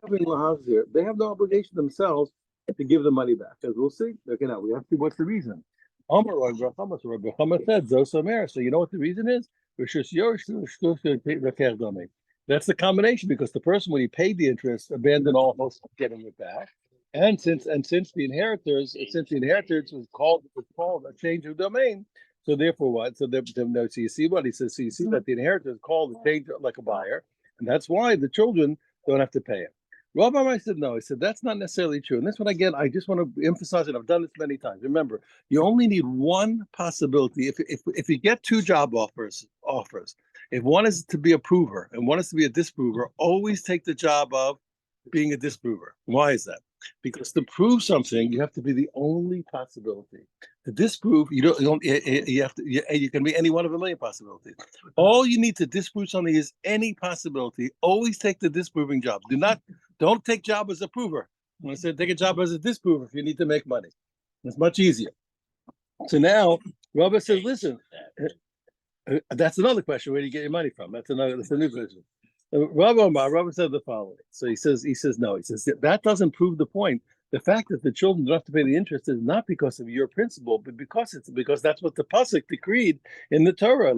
They have no obligation themselves to give the money back, as we'll see. Okay, now we have to see what's the reason. Rabbi Chama said, so you know what the reason is? That's the combination, because the person, when he paid the interest, abandoned all hopes of getting it back. And since the inheritors was called a change of domain, so therefore what? So you see what he says. So you see that the inheritor is called a change like a buyer, and that's why the children don't have to pay it. Rabbi Amar said no. He said that's not necessarily true. And this one again, I just want to emphasize it. I've done this many times. Remember, you only need one possibility. If you get two job offers, if one is to be a prover and one is to be a disprover, always take the job of being a disprover. Why is that? Because to prove something, you have to be the only possibility. To disprove, you can be any one of a million possibilities. All you need to disprove something is any possibility. Always take the disproving job. Don't take job as a prover. When I said take a job as a disprover, if you need to make money, it's much easier. So now Rabbi says, listen, that's another question. Where do you get your money from? That's a new question. Rabbi said the following. So he says no. He says that doesn't prove the point. The fact that the children don't have to pay the interest is not because of your principle, but because that's what the pasuk decreed in the Torah.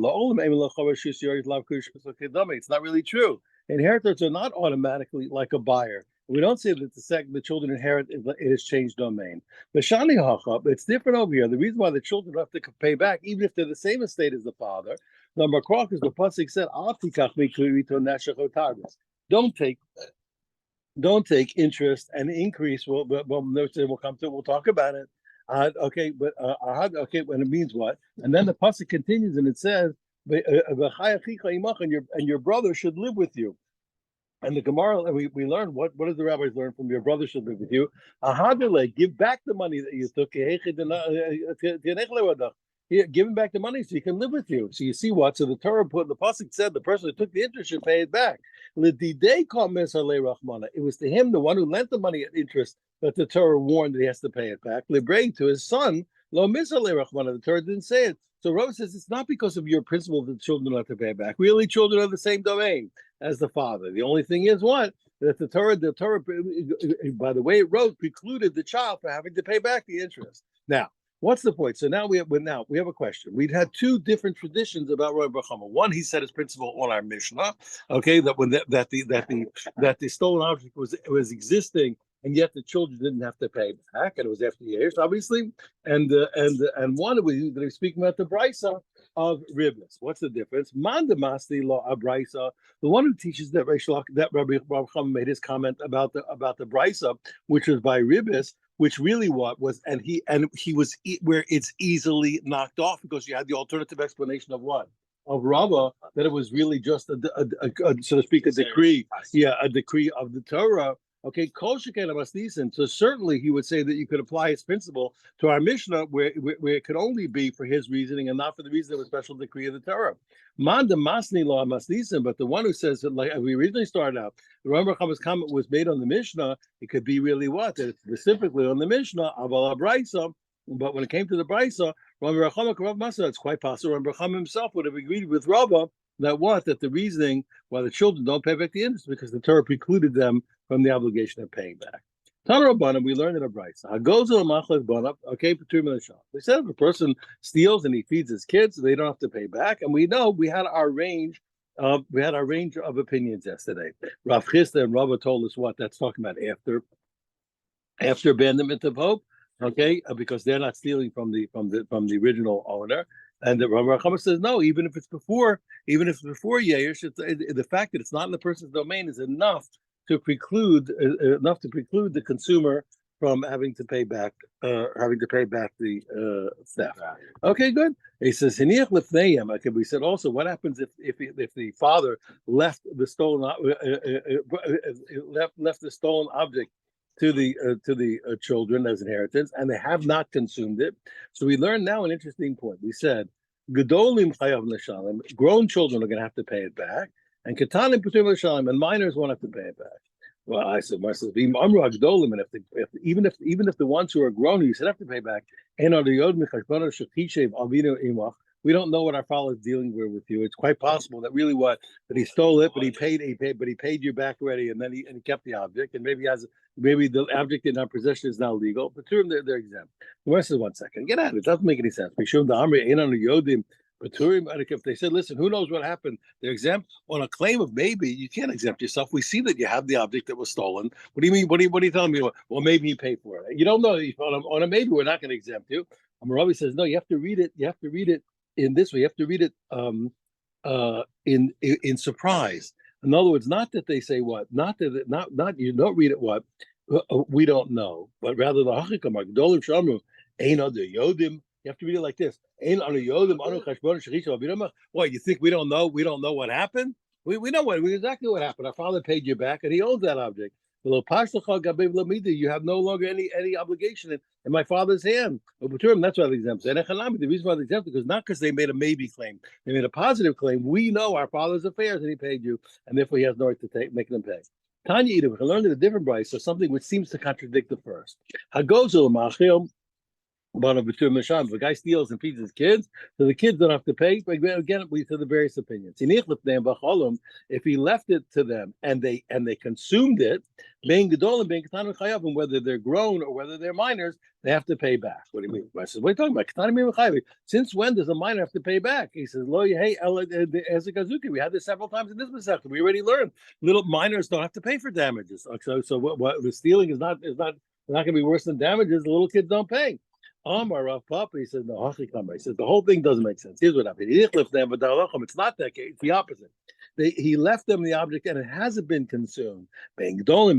It's not really true. Inheritors are not automatically like a buyer. We don't say that the children inherit it is changed domain. It's different over here. The reason why the children don't have to pay back, even if they're the same estate as the father, number crock is the pasuk said, don't take interest and increase. We'll come to. We'll talk about it. Okay, when it means what? And then the pasuk continues and it says, and your brother should live with you. And the Gemara, we learned what did the rabbis learn from your brother should live with you? Give back the money that you took. Give him back the money so he can live with you. So you see what? So the Torah the pasuk said the person who took the interest should pay it back. It was to him, the one who lent the money at interest, that the Torah warned that he has to pay it back. To his son, the Torah didn't say it. So Rose says it's not because of your principle that children don't have to pay it back. Really, children are the same domain as the father. The only thing is what? That the Torah, by the way it wrote, precluded the child from having to pay back the interest. Now, what's the point? So now we have a question. We'd had two different traditions about Rabbi Bar Chama. One, he said his principle on our Mishnah, okay, that when the stolen object was existing, and yet the children didn't have to pay back, and it was after years, obviously. And one that he's speaking about the brisa of ribis. What's the difference? Mandamasti law of brisa. The one who teaches that Rabbi Bar Chama made his comment about the brisa, which was by ribis, which really was, and he was where it's easily knocked off because you had the alternative explanation of what? Of Rava, that it was really just a so to speak, a decree of the Torah. Okay, kol sheken amasnisin. So certainly he would say that you could apply his principle to our Mishnah, where it could only be for his reasoning and not for the reason of a special decree of the Torah. Man de masni lo amasnisin, but the one who says that, like we originally started out, the Rambam Chama's comment was made on the Mishnah. It could be really what? That it's specifically on the Mishnah, aval abraisa. But when it came to the brisa, Rambam Chama Rav Masa, it's quite possible Rambam Chama himself would have agreed with Rava that the reasoning why the children don't pay back the interest because the Torah precluded them from the obligation of paying back. Tana Rabbanan, we learned in a brisa. Okay, we said if a person steals and he feeds his kids, they don't have to pay back. And we know we had our range of opinions yesterday. Rav Chisda and Rava told us what that's talking about after abandonment of hope. Okay, because they're not stealing from the original owner. And the Rabbi Chama says no, even if it's before Yerush, the fact that it's not in the person's domain is enough to preclude the consumer from having to pay back the theft. Okay, good. He says okay, we said also what happens if the father left the stolen object to the children as inheritance, and they have not consumed it. So we learned now an interesting point. We said, Gedolim chayav l'shalem, grown children are going to have to pay it back, and ketanim putim l'shalem, and minors won't have to pay it back. Well, I said, Gedolim, and even if the ones who are grown, you said have to pay back, we we don't know what our father is dealing with you. It's quite possible that really that he stole it, but he paid you back already, and then he kept the object, and maybe the object in our possession is now legal. But to them, they're exempt. The rest is 1 second. Get out of it. It doesn't make any sense. We showed the army ain't on the yodim. But if they said, listen, who knows what happened? They're exempt on a claim of maybe. You can't exempt yourself. We see that you have the object that was stolen. What do you mean? What are you telling me? Well, maybe you paid for it. You don't know. On a maybe, we're not going to exempt you. Rabbi says, no, you have to read it. You have to read it in this way. You have to read it in surprise. In other words, not that they say what, not you don't read it what, we don't know, but rather the hachikam, Gdolim Shamru, Ein Ad Yodim. You have to read it like this. What, you think we don't know? We don't know what happened? We know exactly what happened. Our father paid you back, and he owns that object. You have no longer any obligation in my father's hand. That's why the exempt. The reason why the exempt is not because they made a maybe claim. They made a positive claim. We know our father's affairs, and he paid you, and therefore he has no right to make them pay. Tanya Ida, we can learn in a different price, so something which seems to contradict the first. But if the guy steals and feeds his kids, so the kids don't have to pay. But again, we to the various opinions. If he left it to them and they consumed it, whether they're grown or whether they're minors, they have to pay back. What do you mean? I said, what are you talking about? Since when does a minor have to pay back? He says, we had this several times in this Masechta. We already learned little minors don't have to pay for damages. So what the stealing is not going to be worse than damages. The little kids don't pay. Rav Papa, he says, no, he says the whole thing doesn't make sense. Here's what happened. It's not that case, it's the opposite. He left them the object and it hasn't been consumed. Then whether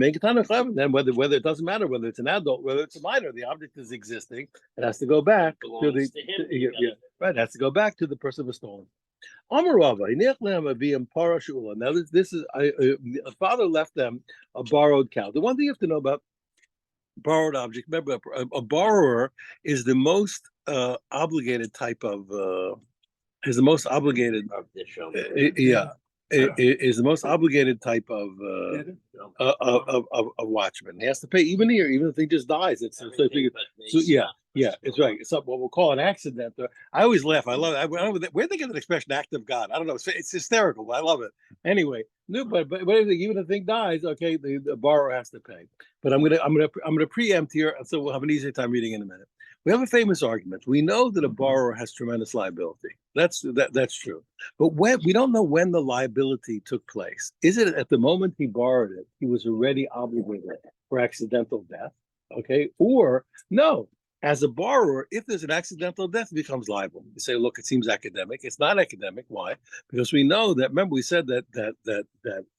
it doesn't matter whether it's an adult, whether it's a minor, the object is existing. It has to go back to the right. It has to go back to the person who was stolen. Now this is a father left them a borrowed cow. The one thing you have to know about borrowed object. Remember, a borrower is the most obligated type of is the most obligated. Is the most obligated type of watchman. He has to pay even here, even if he just dies. It's it's right. It's what we'll call an accident. I always laugh. I love it. Where they get that expression, "act of God"? I don't know. It's hysterical, but I love it. Anyway, no, but even if the thing dies, okay, the borrower has to pay. But I'm gonna preempt here, so we'll have an easier time reading in a minute. We have a famous argument. We know that a borrower has tremendous liability. That's true. But we don't know when the liability took place. Is it at the moment he borrowed it, he was already obligated for accidental death? Okay, or no. As a borrower, if there's an accidental death, it becomes liable. You say, look, it seems academic. It's not academic. Why? Because we know that. Remember, we said that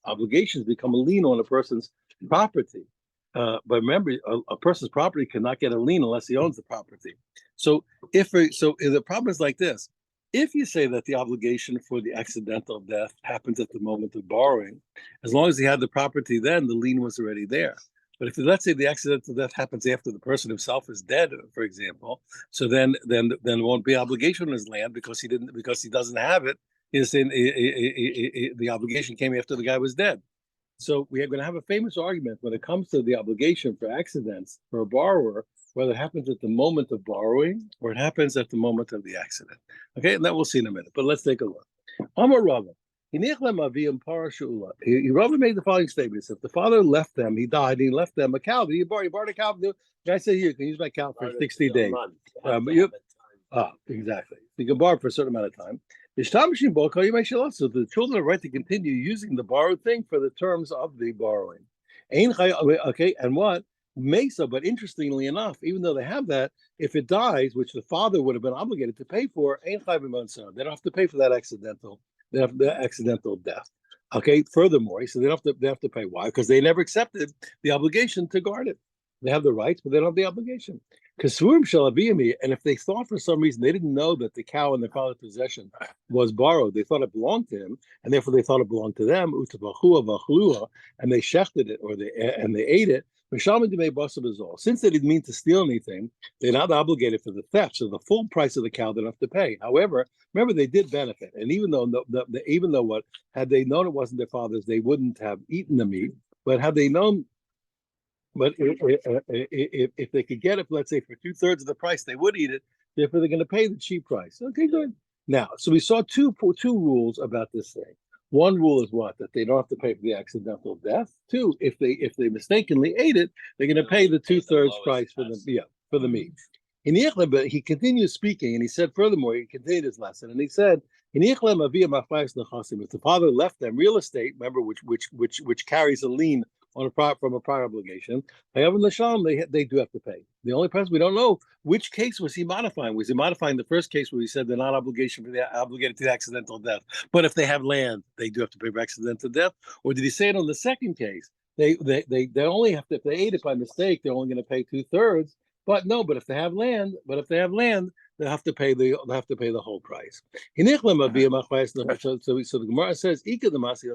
obligations become a lien on a person's property. But remember, a person's property cannot get a lien unless he owns the property. So if the problem is like this: if you say that the obligation for the accidental death happens at the moment of borrowing, as long as he had the property, then the lien was already there. But if let's say the accidental death happens after the person himself is dead, for example, so then there won't be obligation on his land because he doesn't have it. The obligation came after the guy was dead. So we are going to have a famous argument when it comes to the obligation for accidents for a borrower, whether it happens at the moment of borrowing or it happens at the moment of the accident. Okay, and that we'll see in a minute. But let's take a look. Amar Rava. Rava made the following statements. If the father left them, he died, and he left them a cow. He borrowed a cow. The guy said, here, you can use my cow for 60 days. Exactly. You can borrow for a certain amount of time. So the children have a right to continue using the borrowed thing for the terms of the borrowing. Okay, and what? Mesa, but interestingly enough, even though they have that, if it dies, which the father would have been obligated to pay for, they don't have to pay for that accidental death. Okay. Furthermore, so they have to pay. Why? Because they never accepted the obligation to guard it. They have the rights, but they don't have the obligation. And if they thought for some reason they didn't know that the cow in their father's possession was borrowed, they thought it belonged to him, and therefore they thought it belonged to them, and they shechted it or they ate it. Since they didn't mean to steal anything, they're not obligated for the theft, so the full price of the cow they don't have to pay. However, remember they did benefit, and even though had they known it wasn't their father's, they wouldn't have eaten the meat. But had they known, if they could get it, let's say for 2/3 of the price, they would eat it. Therefore, they're going to pay the cheap price. Okay, good. Now, so we saw two rules about this thing. One rule is what? That they don't have to pay for the accidental death. Two, if they mistakenly ate it, they're going to pay the 2/3 price for the meat. But he continues speaking, and he said furthermore, he continued his lesson, and he said, if the father left them real estate, remember, which carries a lien on from a prior obligation, they do have to pay. The only person we don't know which case was he modifying. Was he modifying the first case where he said they're not obligated to the accidental death, but if they have land, they do have to pay for accidental death? Or did he say it on the second case? They only have to, if they ate it by mistake, they're only going to pay 2/3. But no, but if they have land, they have to pay the whole price. So the Gemara says,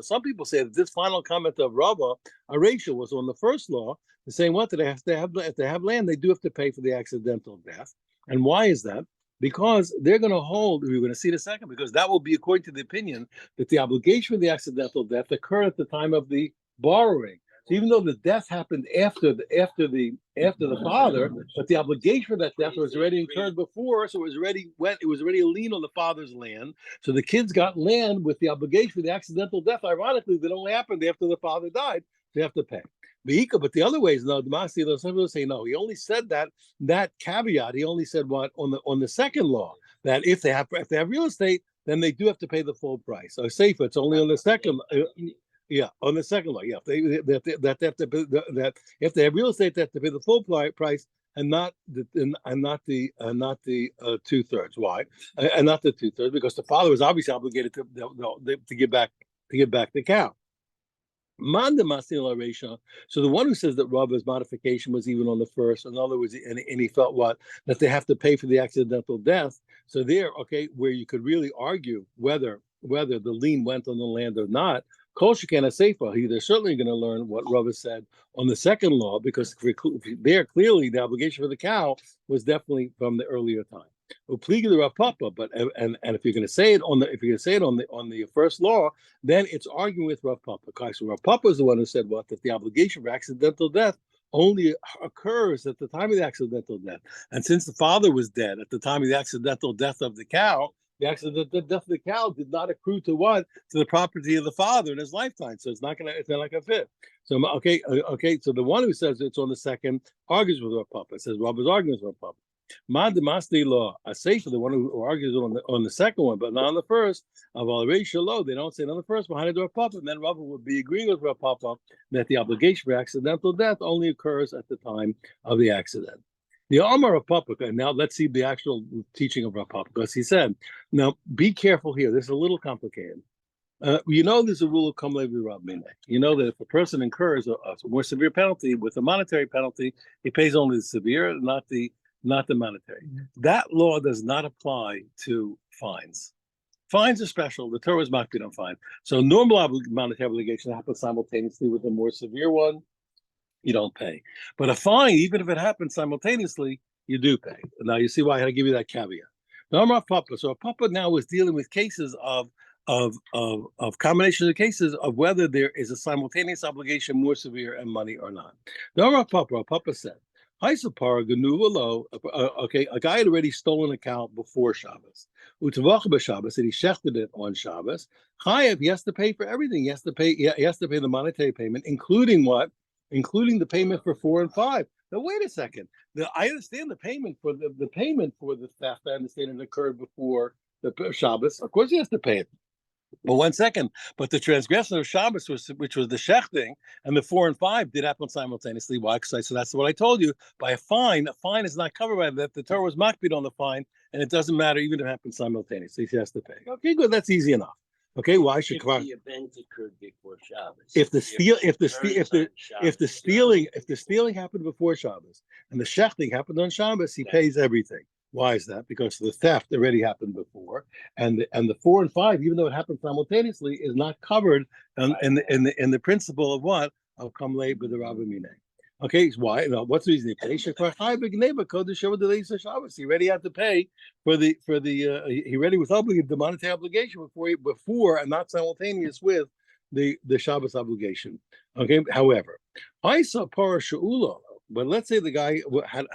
some people say that this final comment of Rava Aresha was on the first law, saying what, that if they have land, they do have to pay for the accidental death. And why is that? Because they're going to hold, we're going to see in a second, because that will be according to the opinion that the obligation for the accidental death occurred at the time of the borrowing. So even though the death happened after the father, but the obligation for that death was already incurred before, so it was already a lien on the father's land. So the kids got land with the obligation for the accidental death. Ironically, that only happened after the father died. They have to pay. But the other ways, no, some people say no. He only said that caveat. He only said what on the second law, that if they have real estate, then they do have to pay the full price. So safer, it's only on the second. Yeah, on the second law, yeah, if they have real estate, they have to pay the full price and not the 2/3. Why? And not the 2/3 because the father was obviously obligated to give back the cow. So the one who says that Rava's modification was even on the first, in other words, and he felt what, that they have to pay for the accidental death. So there, okay, where you could really argue whether the lien went on the land or not. Kol Shekan Seifa, they're certainly going to learn what Rava said on the second law, because there clearly the obligation for the cow was definitely from the earlier time. Upliga the Rav Papa, but and if you're going to say it on the first law, then it's arguing with Rav Papa. So Rav Papa is the one who said what, that the obligation for accidental death only occurs at the time of the accidental death, and since the father was dead at the time of the accidental death of the cow, the accidental death of the cow did not accrue to what? To the property of the father in his lifetime. So it's not going to fit. So okay. So the one who says it's on the second argues with Rav Papa. It says Rav is arguing with Rav Papa. Mad Masti law, I say for the one who argues on the second one, but not on the first. Of al law, they don't say it on the first behind it Rav Papa. And then Rav would be agreeing with Rav Papa that the obligation for accidental death only occurs at the time of the accident. The Amar of Papa, and now let's see the actual teaching of Rav Papa, because he said, now be careful here. This is a little complicated. There's a rule of Kam Levi Rav Mineh. You know that if a person incurs a more severe penalty with a monetary penalty, he pays only the severe, not the monetary. That law does not apply to fines. Fines are special. The Torah is makbid on fine. So normal monetary obligation happens simultaneously with a more severe one. You don't pay. But a fine, even if it happens simultaneously, you do pay. Now you see why I had to give you that caveat. Now I'm Papa. So Papa now was dealing with cases of combinations of cases of whether there is a simultaneous obligation more severe and money or not. Now Papa said, okay, a guy had already stolen a cow before Shabbos. Utavach b'Shabbos, and he shechted it on Shabbos. Chayev, he has to pay for everything. He has to pay the monetary payment, including what? Including the payment for 4 and 5. Now wait a second. I understand the payment for the theft. I understand it occurred before the Shabbos. Of course, he has to pay it. But 1 second. But the transgression of Shabbos, which was the shechting, and the 4 and 5 did happen simultaneously. Why? Because so that's what I told you. By a fine is not covered by that. The Torah was makbid on the fine, and it doesn't matter even if it happens simultaneously. He has to pay. Okay, good. That's easy enough. Okay, why should the event occurred before Shabbos? If the stealing happened before Shabbos and the shechting happened on Shabbos, he pays everything. Why is that? Because the theft already happened before, and the 4 and 5, even though it happened simultaneously, is not covered in the principle of what? Of Kam Levi with the Rav Mineh. Okay, why? No, what's the reason? He already had to pay for the he already was obligated the monetary obligation before and not simultaneous with the Shabbos obligation. Okay, however, I saw para she'ula, but let's say the guy had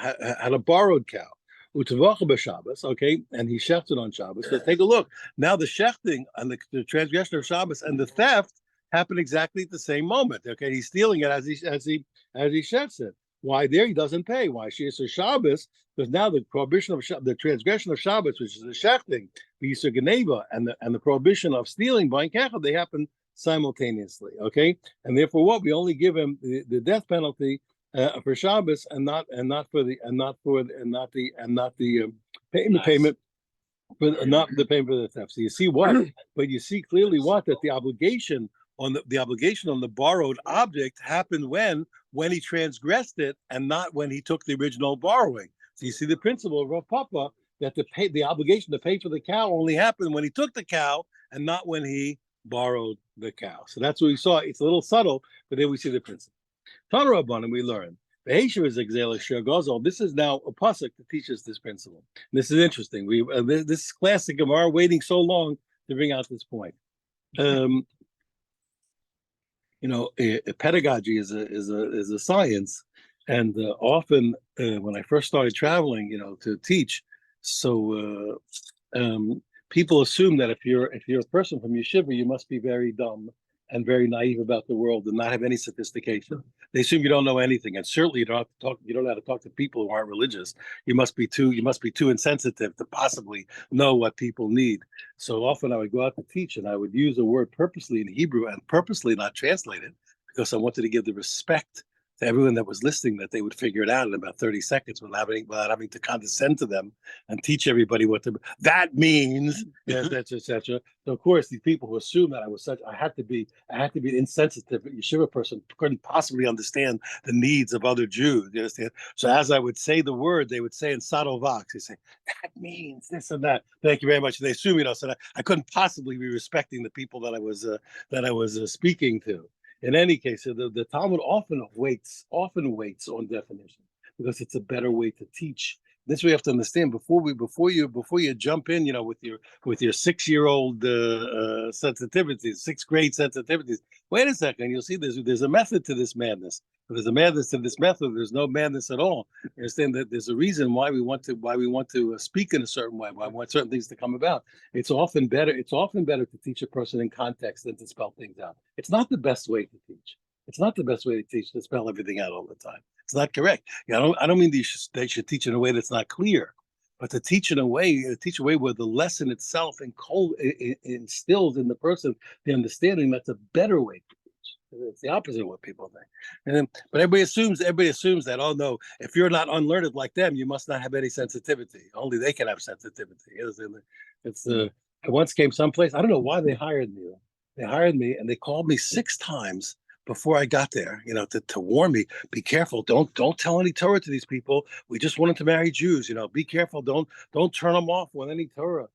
a borrowed cow. Utavacha b'Shabbos, okay, and he shechted on Shabbos. So take a look. Now the shechting and the transgression of Shabbos and the theft happen exactly at the same moment. Okay, he's stealing it as he shechts it. Why there he doesn't pay? Why she is a Shabbos? Because now the prohibition of the transgression of Shabbos, which is the shechting, the Yisur Geneva, and the prohibition of stealing by Kechel, they happen simultaneously. Okay, and therefore, what we only give him the death penalty for Shabbos and not the payment for not the payment for the theft. So you see what, but you see clearly what that the obligation on the obligation on the borrowed object happened when he transgressed it and not when he took the original borrowing. So you see the principle of Rav Papa that the obligation to pay for the cow only happened when he took the cow and not when he borrowed the cow. So that's what we saw. It's a little subtle, but there we see the principle. Tana Rabban, and we learn. This is now a pasuk that teaches this principle. And this is interesting. This is classic Gemara, waiting so long to bring out this point. Pedagogy is a science, and often when I first started traveling, to teach, so people assume that if you're a person from yeshiva, you must be very dumb and very naive about the world and not have any sophistication. They assume you don't know anything, and certainly you don't have to talk. You don't know how to talk to people who aren't religious. You must be too insensitive to possibly know what people need. So often I would go out to teach, and I would use a word purposely in Hebrew and purposely not translate it because I wanted to give the respect to everyone that was listening, that they would figure it out in about 30 seconds without having to condescend to them and teach everybody what that means, etc. So of course, these people who assume that I had to be insensitive. A yeshiva person couldn't possibly understand the needs of other Jews. You understand? So as I would say the word, they would say in Sadovax, they say that means this and that. Thank you very much. And they assume, so I couldn't possibly be respecting the people that I was speaking to. In any case, the Talmud often waits on definition because it's a better way to teach. This we have to understand before you jump in, with your 6-year-old sensitivities, 6th grade sensitivities. Wait a second, you'll see there's a method to this madness. If there's a madness to this method, there's no madness at all. You understand that there's a reason why we want to speak in a certain way, why we want certain things to come about. It's often better to teach a person in context than to spell things out. It's not the best way to teach. It's not the best way to teach to spell everything out all the time. It's not correct. I don't mean they should teach in a way that's not clear, but to teach a way where the lesson itself instills in the person the understanding. That's a better way to teach. It's the opposite of what people think. But everybody assumes that, oh no, if you're not unlearned like them, you must not have any sensitivity. Only they can have sensitivity. I once came someplace. I don't know why they hired me. They hired me and they called me 6 times before I got there, to warn me, be careful, don't tell any Torah to these people. We just wanted to marry Jews, be careful, don't turn them off with any Torah.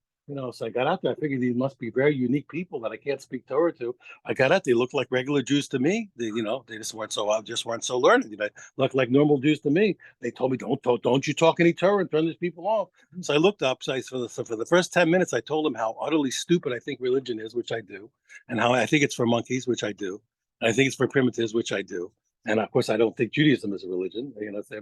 So I got out there. I figured these must be very unique people that I can't speak Torah to. I got out. They looked like regular Jews to me. They just weren't so learned. Looked like normal Jews to me. They told me, don't you talk any Torah and turn these people off. So I looked up. So for the first 10 minutes, I told them how utterly stupid I think religion is, which I do, and how I think it's for monkeys, which I do. I think it's for primitives, which I do. And of course, I don't think Judaism is a religion,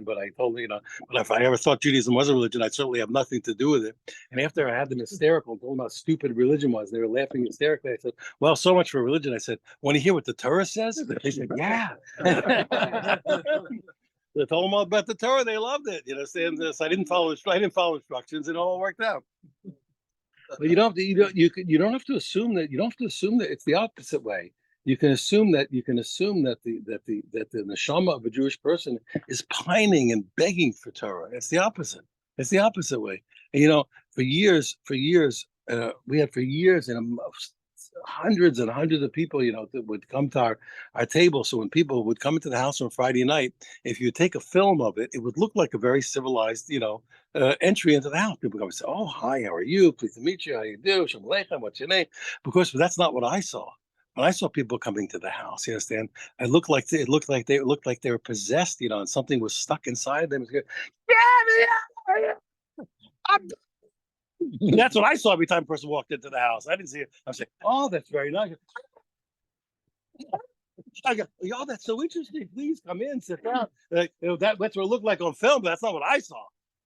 but I told but if I ever thought Judaism was a religion, I'd certainly have nothing to do with it. And after I had them hysterical and told them how stupid religion was, they were laughing hysterically. I said, well, so much for religion. I said, want to hear what the Torah says? They said, yeah. I told them all about the Torah. They loved it. So I didn't follow instructions. It all worked out. But you don't have to assume that it's the opposite way. You can assume that the neshama of a Jewish person is pining and begging for Torah. It's the opposite. It's the opposite way. And for years, we had hundreds and hundreds of people, that would come to our table. So when people would come into the house on Friday night, if you take a film of it, it would look like a very civilized, entry into the house. People come and say, "Oh, hi, how are you? Pleased to meet you. How you do? Shalom Aleichem. What's your name?" Because that's not what I saw. When I saw people coming to the house, you understand, it looked like they were possessed, and something was stuck inside them. That's what I saw every time a person walked into the house. I didn't see it. I was like, "Oh, that's very nice." I go, "Oh, that's so interesting. Please come in, sit down." That's what it looked like on film, but that's not what I saw.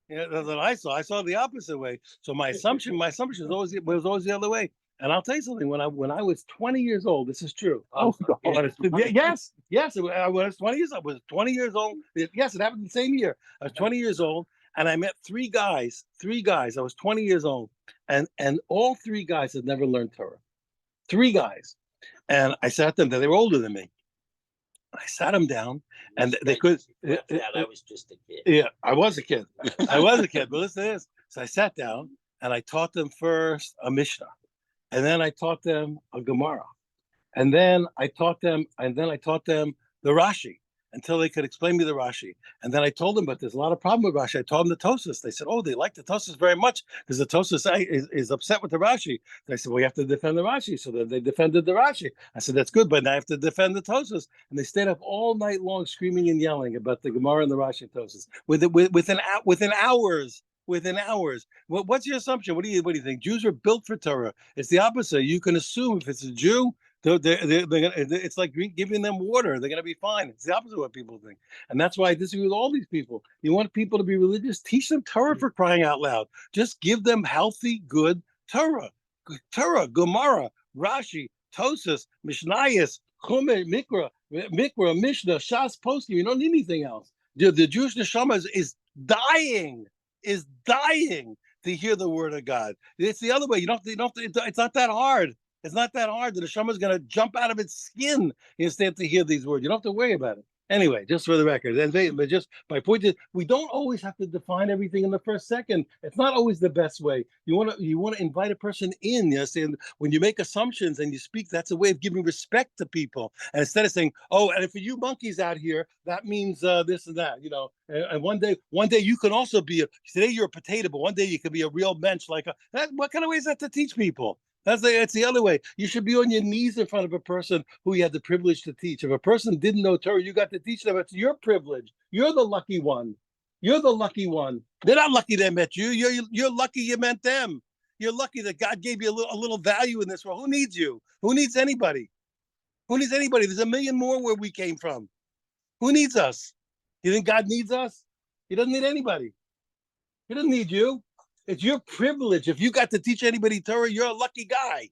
Yeah, that's what I saw. I saw the opposite way. So my assumption was always the other way. And I'll tell you something. When I was 20 years old, this is true. Oh, Yes. I was 20 years. I was 20 years old. Yes, it happened the same year. I was 20 years old, and I met three guys. Three guys. I was 20 years old, and all three guys had never learned Torah. Three guys, and I sat them. They were older than me. I sat them down, and they could. I was just a kid. Yeah, I was a kid. I was a kid, but listen to this. So I sat down and I taught them first a Mishnah, and then I taught them a Gemara, and then I taught them the Rashi until they could explain me the Rashi. And then I told them, but there's a lot of problem with Rashi. I told them the Tosas. They said, oh, they like the Tosas very much because the Tosas is upset with the Rashi. I said, well, you have to defend the Rashi. So then they defended the Rashi. I said, that's good, but now I have to defend the Tosas. And they stayed up all night long screaming and yelling about the Gemara and the Rashi and Tosas within hours. Within hours. What's your assumption? What do you think? Jews are built for Torah. It's the opposite. You can assume if it's a Jew, it's like giving them water. They're going to be fine. It's the opposite of what people think. And that's why I disagree with all these people. You want people to be religious? Teach them Torah, for crying out loud. Just give them healthy, good Torah. Torah, Gemara, Rashi, Tosas, Mishnayos, Chumash, Mikra, Mishnah, Shas, Poskim. You don't need anything else. The Jewish neshama is dying to hear the word of God. It's the other way. It's not that hard. It's not that hard. The neshama is going to jump out of its skin instead to hear these words. You don't have to worry about it. Anyway, just for the record, but just my point is, we don't always have to define everything in the first second. It's not always the best way. You want to invite a person in. Yes, and when you make assumptions and you speak, that's a way of giving respect to people. And instead of saying, "Oh, and for you monkeys out here, that means this and that," And one day you can also be today you're a potato, but one day you can be a real bench. What kind of way is that to teach people? It's the other way. You should be on your knees in front of a person who you had the privilege to teach. If a person didn't know Torah, you got to teach them. It's your privilege. You're the lucky one. You're the lucky one. They're not lucky they met you. You're lucky you met them. You're lucky that God gave you a little value in this world. Who needs you? Who needs anybody? Who needs anybody? There's a million more where we came from. Who needs us? You think God needs us? He doesn't need anybody. He doesn't need you. It's your privilege. If you got to teach anybody Torah, you're a lucky guy.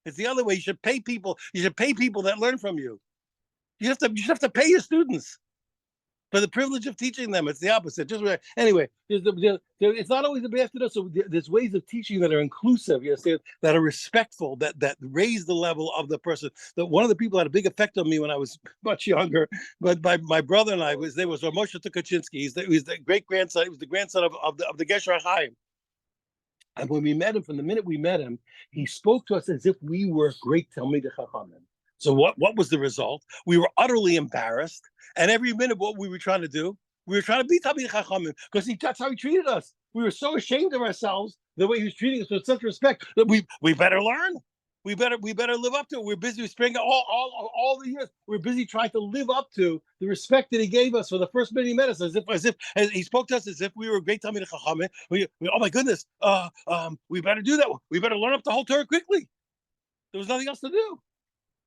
It's the other way. You should pay people. You should pay people that learn from you. You should have to pay your students for the privilege of teaching them. It's the opposite. Anyway, it's not always the best to do. So there's ways of teaching that are inclusive, that are respectful, that raise the level of the person. That one of the people had a big effect on me when I was much younger. But my brother and I was Moshe Tukachinsky. He's the great grandson. He was the grandson of the Gesher Chaim. And when we met him, from the minute we met him, he spoke to us as if we were great Talmidei Chachamim. So what was the result? We were utterly embarrassed. And every minute, what we were trying to do, we were trying to be Talmidei Chachamim because that's how he treated us. We were so ashamed of ourselves, the way he was treating us with such respect, that we better learn. We better live up to it. We're busy spending all the years. We're busy trying to live up to the respect that he gave us for the first minute he met us, as if he spoke to us as if we were great Talmidei Chachamim. Oh my goodness, we better do that. We better learn up the whole Torah quickly. There was nothing else to do.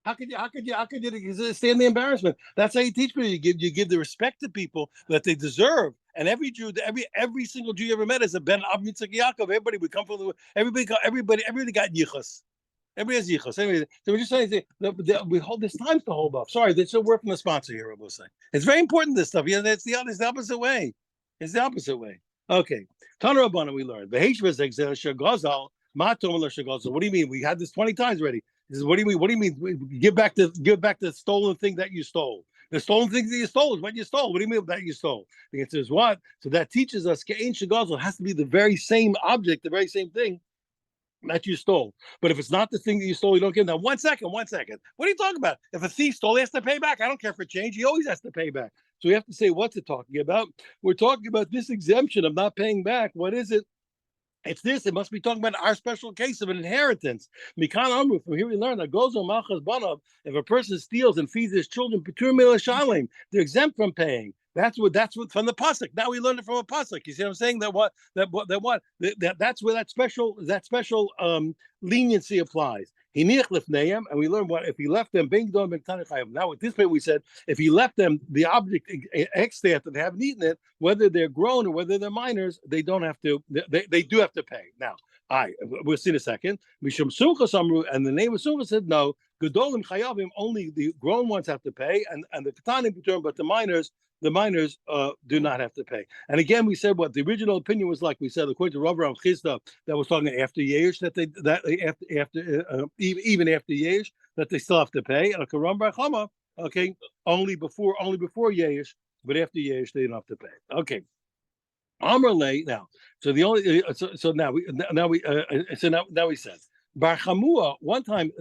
How could you stand the embarrassment? That's how you teach people. You give the respect to people that they deserve. And every Jew, every single Jew you ever met is a Ben Ab Mitzvah Yaakov. Everybody would come from everybody got yichus. Everybody has yichus. Anyway, so we're just saying we hold this time to hold off. Sorry, there's still work from the sponsor here. We'll say it's very important. This stuff. Yeah, it's the opposite way. It's the opposite way. Okay, Tana Rabbana we learned. What do you mean? We had this 20 times already. This is what do you mean? What do you mean? Give back the stolen thing that you stole. The stolen thing that you stole is what you stole. What do you mean that you stole? The answer is what? So that teaches us Ke'en Shegazel has to be the very same object, the very same thing that you stole. But if it's not the thing that you stole, you don't give them. One second. What are you talking about? If a thief stole, he has to pay back. I don't care for change. He always has to pay back. So we have to say, what's it talking about? We're talking about this exemption of not paying back. What is it? It's this. It must be talking about our special case of an inheritance. Mikan Amru. From here we learn that goes on Machas Banav. If a person steals and feeds his children, Petur Milashalim, they're exempt from paying. That's what from the pasuk. Now we learned it from a pasuk. You see what I'm saying? That's where that special leniency applies. And we learned what if he left them. Now at this point we said if he left them the object extant that they haven't eaten it, whether they're grown or whether they're minors, they don't have to. They do have to pay. Now, we'll see in a second. Mishum Sumcha Samru, and the name of Sumcha said no. Gedolim Chayavim, only the grown ones have to pay, and the Katanim return, but the minors do not have to pay. And again, we said what the original opinion was like. We said according to Rav Chisda that was talking after Yesh even after Yesh that they still have to pay. And Karam Bar Chama, okay, only before Yesh, but after Yesh they don't have to pay. Okay. Amrle now. So the only now we said Bar Chamua, one time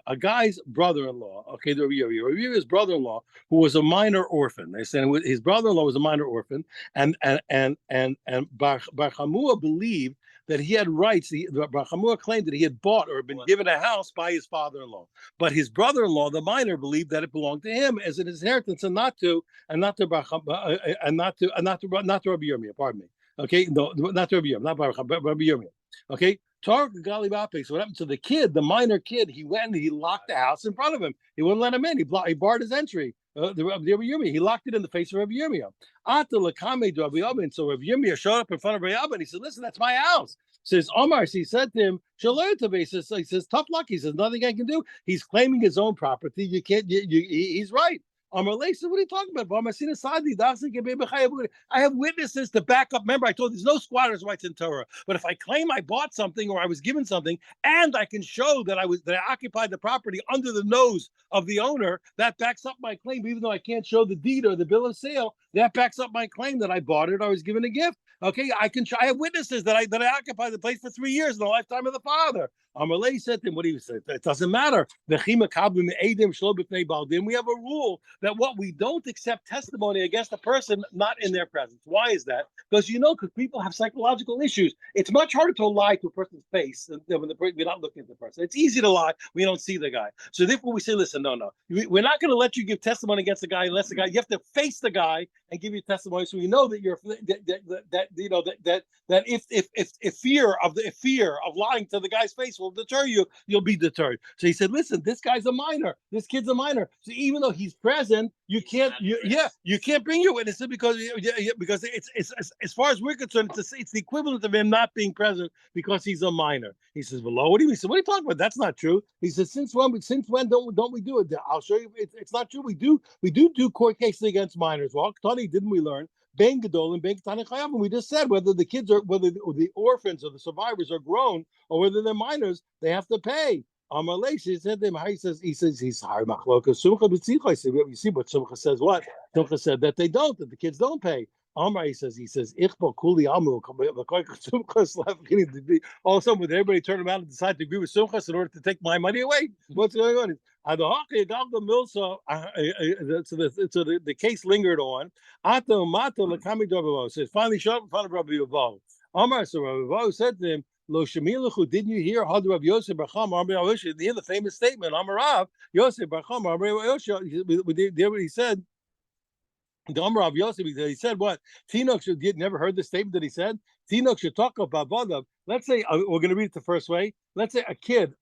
a guy's brother-in-law, okay, the Rebbe's brother-in-law, who was a minor orphan. They said his brother-in-law was a minor orphan, and Bar Chamua believed that he had rights. Bar Chamua claimed that he had bought or been given a house by his father-in-law, but his brother-in-law, the minor, believed that it belonged to him as an inheritance, and not to Rabbi Yirmiyah. Pardon me. Okay, no, not to Rabbi Yirmiyah, not Rabbi Yirmiyah. Okay. So what happened to the kid, the minor kid? He went and he locked the house in front of him. He wouldn't let him in. He barred his entry. He locked it in the face of Rabbi Yirmiyah. So Rabbi Yirmiyah showed up in front of Rabbi Abba and he said, "Listen, that's my house." Says Omar. So he said to him, he says, "Tough luck." He says, "Nothing I can do." He's claiming his own property. You can't. He's right. Amarle said, "What are you talking about? I have witnesses to back up. Remember, I told you there's no squatters' rights in Torah. But if I claim I bought something or I was given something, and I can show that I occupied the property under the nose of the owner, that backs up my claim. Even though I can't show the deed or the bill of sale, that backs up my claim that I bought it or I was given a gift. Okay, I have witnesses that I occupied the place for 3 years in the lifetime of the father." Amarle said to him, "What do you say? It doesn't matter. We have a rule that what we don't accept testimony against a person not in their presence. Why is that? Because people have psychological issues. It's much harder to lie to a person's face than when we're not looking at the person. It's easy to lie when you don't see the guy. So therefore, we say, listen, no, we're not going to let you give testimony against the guy unless the guy. You have to face the guy and give your testimony, so we know that you're that if fear of lying to the guy's face will deter you, you'll be deterred." So he said, "Listen, this guy's a minor. This kid's a minor. So even though he's present, you can't bring your witnesses because it's as far as we're concerned, it's the equivalent of him not being present because he's a minor." He says, "Well, what do you mean?" He said, "What are you talking about? That's not true." He says, Since when don't we do it?" "I'll show you. It's not true. We do court cases against minors. Well, Tani, didn't we learn? Ben Gadol and Ben Tani Chayav. We just said whether the orphans or the survivors are grown or whether they're minors, they have to pay. Amalei, he said to him, he says he's high machloka Sumcha b'tzicha. I said, you see what Sumcha says? What Sumcha said that that the kids don't pay. Amar, he says Ichbo Kuli Amu. All of a sudden, would everybody turn around and decide to agree with Sumchas in order to take my money away? What's going on? So the case lingered on. So it finally showed up in front of Rabbi Yavo. Amar, so Rabbi Yavo said to him, "Lo shemiluchu, didn't you hear Had Rav Yosef Barcham Rabbi Yosef? You hear the famous statement, Amarav Yosef Barcham Rabbi Yosef." He said, the Amar of Yosef, he said what? Tinok should never heard the statement that he said? Tinok should talk about Badav. Let's say we're going to read it the first way. Let's say a kid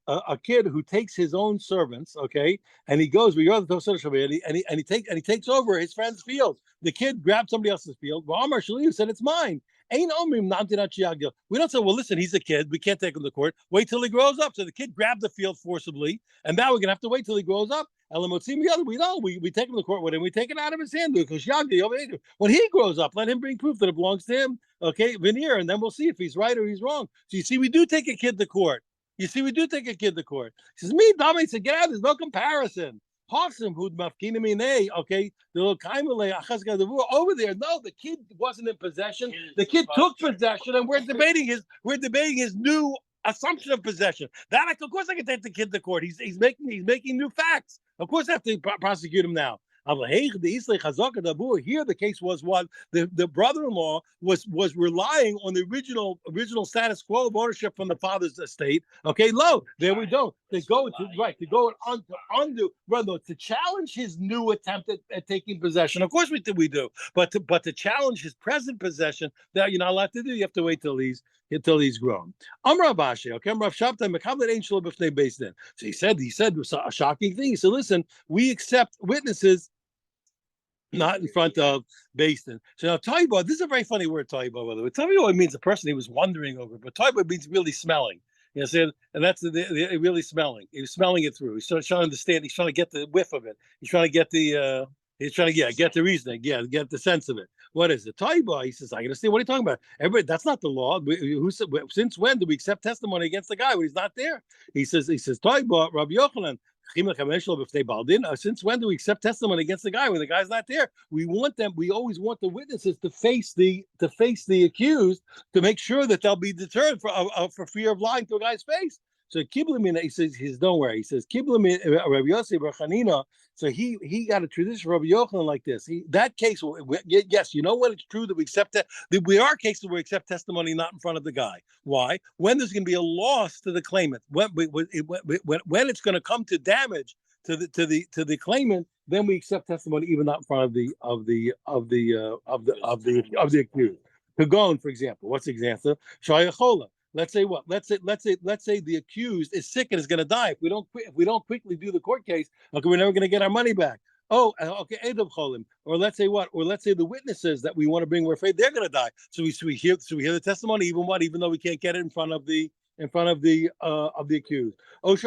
who takes his own servants, okay, and he goes, and he takes over his friend's field. The kid grabbed somebody else's field. Well, Amar Shaliu said it's mine. We don't say, well, listen, he's a kid. We can't take him to court. Wait till he grows up. So the kid grabbed the field forcibly, and now we're going to have to wait till he grows up. We know we take him to court with him. We take it out of his hand because when he grows up, let him bring proof that it belongs to him. Okay, veneer, and then we'll see if he's right or he's wrong. So you see, we do take a kid to court. He says, "Me, Dami," he said, "Get out. There's no comparison." Okay, the little over there. No, the kid wasn't in possession. The kid took possession, and we're debating his new assumption of possession. Of course, I can take the kid to court. He's making new facts. Of course, I have to prosecute him now. Here the case was what the brother-in-law was relying on the original status quo of ownership from the father's estate. Okay, there we go. They go to challenge his new attempt at taking possession. Of course we do, but to challenge his present possession, that you're not allowed to do. You have to wait till he's until he's grown. Amra Abashi, okay, Amra Shabtai Mekablet Ein Shelo B'fnei Beis Din. So he said a shocking thing. He said, listen, we accept witnesses not in front of Beis Din. So now Taiba, this is a very funny word, Taiba, by the way. Taiba means a person he was wondering over, but Taiba means really smelling. You know, and that's the really smelling. He was smelling it through. He's trying to understand. He's trying to get the whiff of it. He's trying to get the. He's trying to get the reasoning. Get the sense of it. What is it? Taiba. He says, I understand. What are you talking about? Everybody, that's not the law. Since when do we accept testimony against the guy when he's not there? He says, Taiba, Rabbi Yochanan. Since when do we accept testimony against the guy when the guy's not there? We always want the witnesses to face the accused to make sure that they'll be deterred for fear of lying to a guy's face. So Kiblamin, he says, don't worry. He says Kiblamin Rabbi Yossi Bar Chanina. So he got a tradition from Rabbi Yochanan like this. That case, yes, you know what? It's true that we accept that. We are cases where we accept testimony not in front of the guy. Why? When there's going to be a loss to the claimant, when it's going to come to damage to the claimant, then we accept testimony even not in front of the accused. Kagon, for example, what's the example? Shayachola. Let's say the accused is sick and is going to die. If we don't quickly do the court case, okay, we're never going to get our money back. Oh, okay, Edav Cholim. Or let's say what? Or let's say the witnesses that we want to bring, we're afraid they're going to die. So we hear the testimony, even though we can't get it in front of the accused. Or if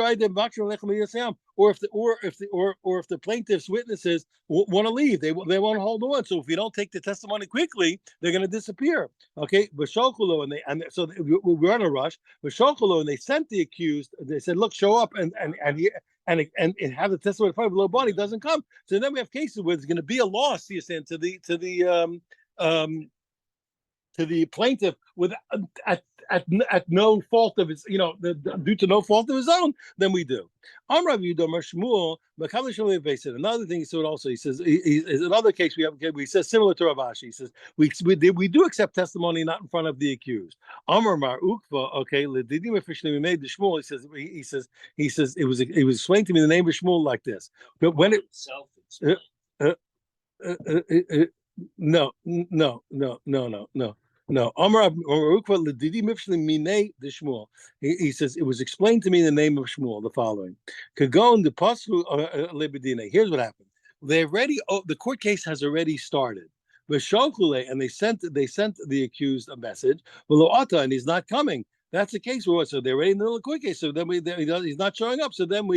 the plaintiff's witnesses want to leave, they want to hold on. So if you don't take the testimony quickly, they're going to disappear. Okay, so we're in a rush. And they sent the accused. They said, "Look, show up and have the testimony probably below body doesn't come." So then we have cases where there's going to be a loss, you saying, to the plaintiff with at no fault of his, due to no fault of his own, then we do. Another thing he said also, he says, another case we says similar to Rav Ashi. He says we do accept testimony not in front of the accused. Amar Mar Ukva, okay, officially we made the Shmuel. He says it was explained to me the name of Shmuel like this, but when it no. No, he says it was explained to me in the name of Shmuel the following. Here's what happened. The court case has already started. And they sent the accused a message. And he's not coming. That's the case. So they're already in the middle of the court case. So then he's not showing up. So then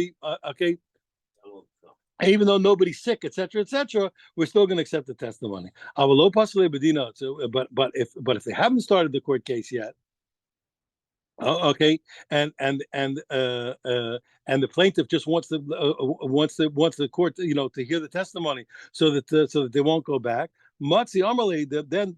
okay. Even though nobody's sick, etc., we're still going to accept the testimony. But if they haven't started the court case yet, okay, and the plaintiff just wants the court, to hear the testimony, so that they won't go back. Matzi Amarle, then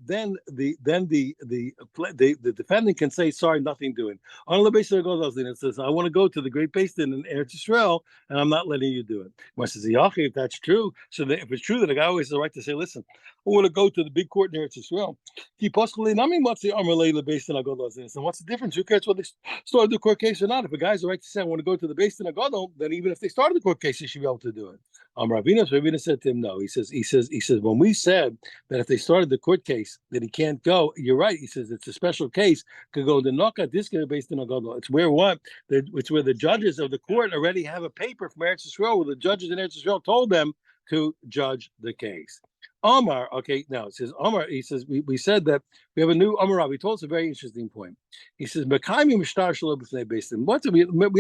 the defendant can say, sorry, nothing doing. On the basis of it says, I want to go to the great Beis Din in Eretz Yisrael, and I'm not letting you do it. Says, if that's true, so if it's true that a guy always has the right to say, listen, I want to go to the big court in Eretz Yisrael. And what's the difference? Who cares whether they started the court case or not? If a guy has the right to say, I want to go to the Beis Din Agadol, then even if they started the court case, he should be able to do it. Ravina said to him, no. He says, when we said that if they started the court case that he can't go, you're right. He says it's a special case. Could go the Noka Diska based in Agadol. It's where it's where the judges of the court already have a paper from Eretz Yisrael where the judges in Eretz Yisrael told them to judge the case. Omar, okay, now it says Omar. He says we said that we have a new Omar. He told us a very interesting point. He says we have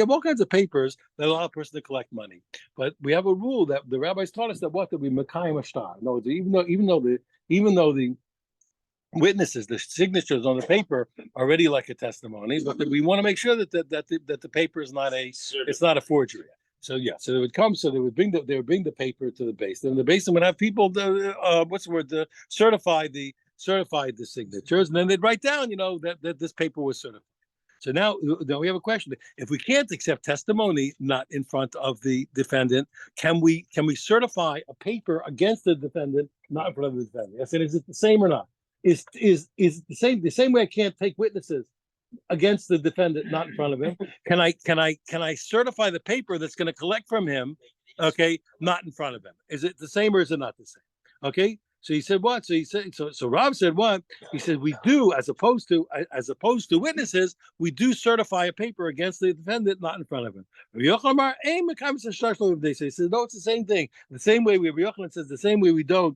all kinds of papers that allow a person to collect money, but we have a rule that the rabbis taught us that we mekayim ashtar. No, even though the witnesses, the signatures on the paper are already like a testimony, but that we want to make sure that the paper is not it's not a forgery. So yeah, so they would come. So they would bring the paper to the Beis Din, and the Beis Din would have people certify the signatures, and then they'd write down, that this paper was certified. So now we have a question: if we can't accept testimony not in front of the defendant, can we certify a paper against the defendant not in front of the defendant? I said, is it the same or not? Is the same way I can't take witnesses against the defendant not in front of him? Can I certify the paper that's going to collect from him, okay, not in front of him? Is it the same or is it not the same? Okay, So he said what? So he said so Rob said what? He said we do as opposed to witnesses, we do certify a paper against the defendant, not in front of him. He says no, it's the same thing. The same way Rabbi Yochanan says the same way we don't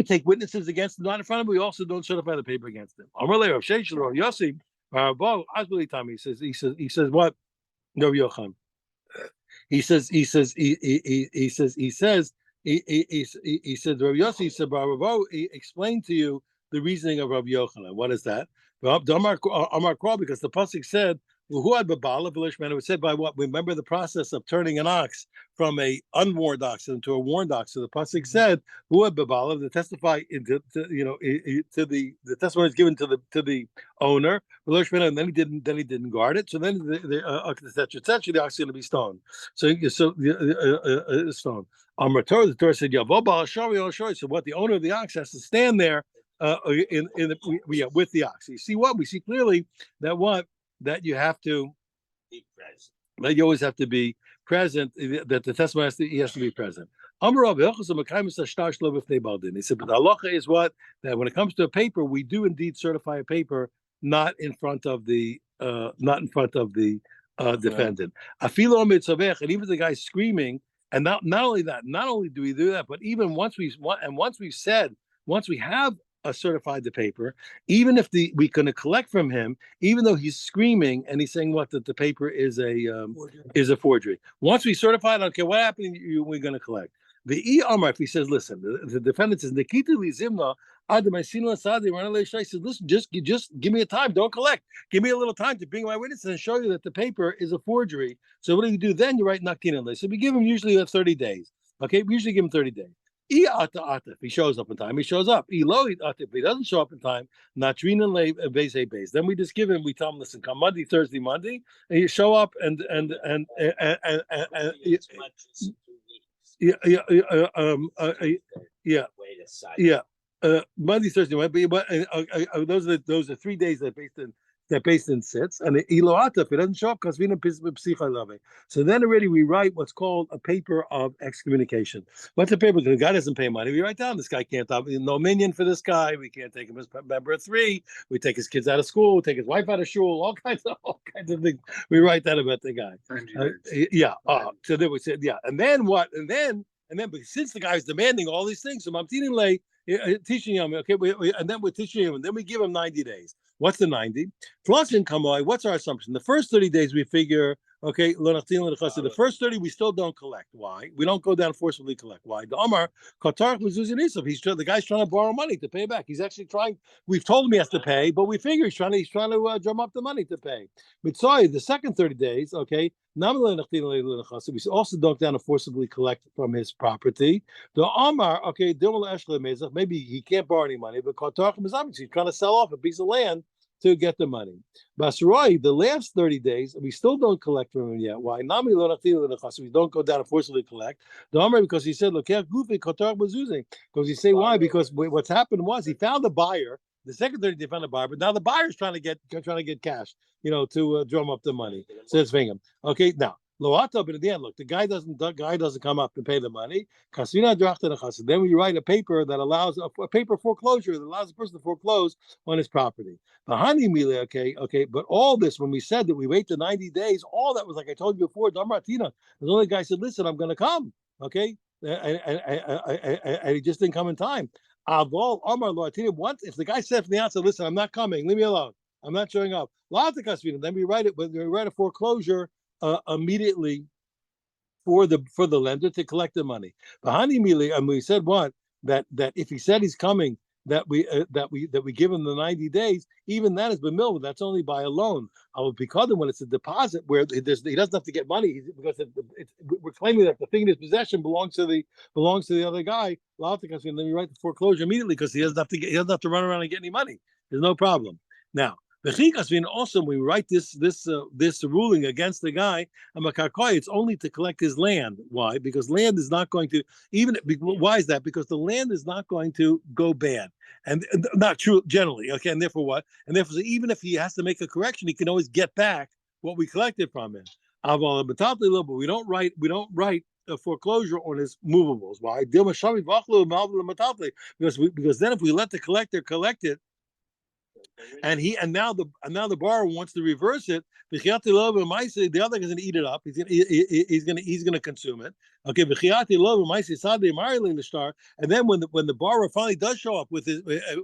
take witnesses against them, not in front of him. We also don't certify the paper against them. Yossi, he says what? No, Yochanan. He says Rabbi Yossi said, he explained to you the reasoning of Rabbi Yochanan. What is that? Because the pasuk said, who had babala v'lishman? It was said by what? Remember the process of turning an ox from a unwarned ox into a warned ox. So the pasuk said, who had babala to testify to the testimony is given to the owner, and then he didn't guard it. So then the ox is going to be stoned. So stone. The Torah said, so what? The owner of the ox has to stand there with the ox. You see what? We see clearly that what? That you have to be present. That you always have to be present. That the testimony has to be present. He said, but the halacha is what? That when it comes to a paper, we do indeed certify a paper not in front of the defendant. And even if the guy's screaming, and not only that, not only do we do that, but even once we have certified the paper, even if we can collect from him, even though he's screaming and he's saying what that the paper is a forgery. Once we certify it, okay, what happened? We're going to collect. The Amar, if he says, listen, the defendant says, Nikita li zimna says, listen, just give me a time, don't collect. Give me a little time to bring my witnesses and show you that the paper is a forgery. So what do you do then? You write naktin. So we give him usually 30 days. Okay, we usually give him 30 days. If he shows up in time, he shows up. If he doesn't show up in time, then we just give him. We tell him, listen, come Monday, Thursday, Monday, and you show up and Monday, Thursday, Monday. But those are 3 days that based in sits, and if it doesn't show up, so then already we write what's called a paper of excommunication. What's a paper? Because the guy doesn't pay money. We write down this guy can't have no minion for this guy. We can't take him as member of 3. We take his kids out of school, take his wife out of shul, all kinds of things. We write that about the guy. So then we said, and then what? And then, but since the guy is demanding all these things, so Mamtinin lay teaching him, okay, and then we're teaching him, and then we give him 90 days. What's the 90? Plus income, what's our assumption? The first 30 days we figure, okay, the first 30 we still don't collect. Why? We don't go down forcibly collect. Why? The Omar, the guy's trying to borrow money to pay back. He's actually trying, we've told him he has to pay, but we figure he's trying to drum up the money to pay. But sorry, the second 30 days, okay, we also don't down to forcibly collect from his property. The Omar, okay, maybe he can't borrow any money, but he's trying to sell off a piece of land to get the money. Basroi, the last 30 days, we still don't collect from him yet. Why? We don't go down and forcibly collect. The Omar, because he said, because he say why? Because what's happened was he found a buyer. The second 30 they found a buyer, but now the buyer's trying to get cash, to drum up the money. So it's Vingham. Okay, now Loata, but at the end, look, the guy doesn't come up to pay the money. Then we write a paper that allows a paper foreclosure that allows the person to foreclose on his property. Okay, but all this, when we said that we wait the 90 days, all that was like I told you before, Damratina. The only guy said, listen, I'm gonna come. Okay. And he just didn't come in time. Once if the guy said from the outset, listen, I'm not coming, leave me alone. I'm not showing up. Then we write a foreclosure immediately for the lender to collect the money. And we said what? That if he said he's coming, that we give him the 90 days, even that is b'milva. That's only by a loan. Because when it's a deposit where he doesn't have to get money because we're claiming that the thing in his possession belongs to the other guy. And then we write the foreclosure immediately because he doesn't have to run around and get any money. There's no problem. Now, also, when we write this ruling against the guy, it's only to collect his land. Why? Because land is not going to why is that? Because the land is not going to go bad, and not true generally. Okay, and therefore what? And therefore, even if he has to make a correction, he can always get back what we collected from him. But we don't write a foreclosure on his movables. Why? Because then if we let the collector collect it, and now the borrower wants to reverse it, the other is going to eat it up. He's gonna consume it. Okay, and then when the borrower finally does show up with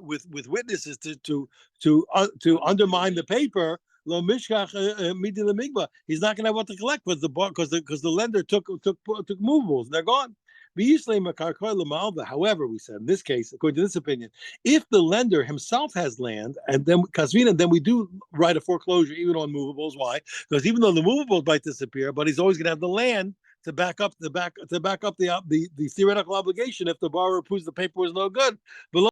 with witnesses to undermine the paper, he's not going to have what to collect because the lender took movables and they're gone. However, we said in this case, according to this opinion, if the lender himself has land, and then then we do write a foreclosure even on movables. Why? Because even though the movables might disappear, but he's always going to have the land to back up the theoretical obligation if the borrower proves the paper was no good. But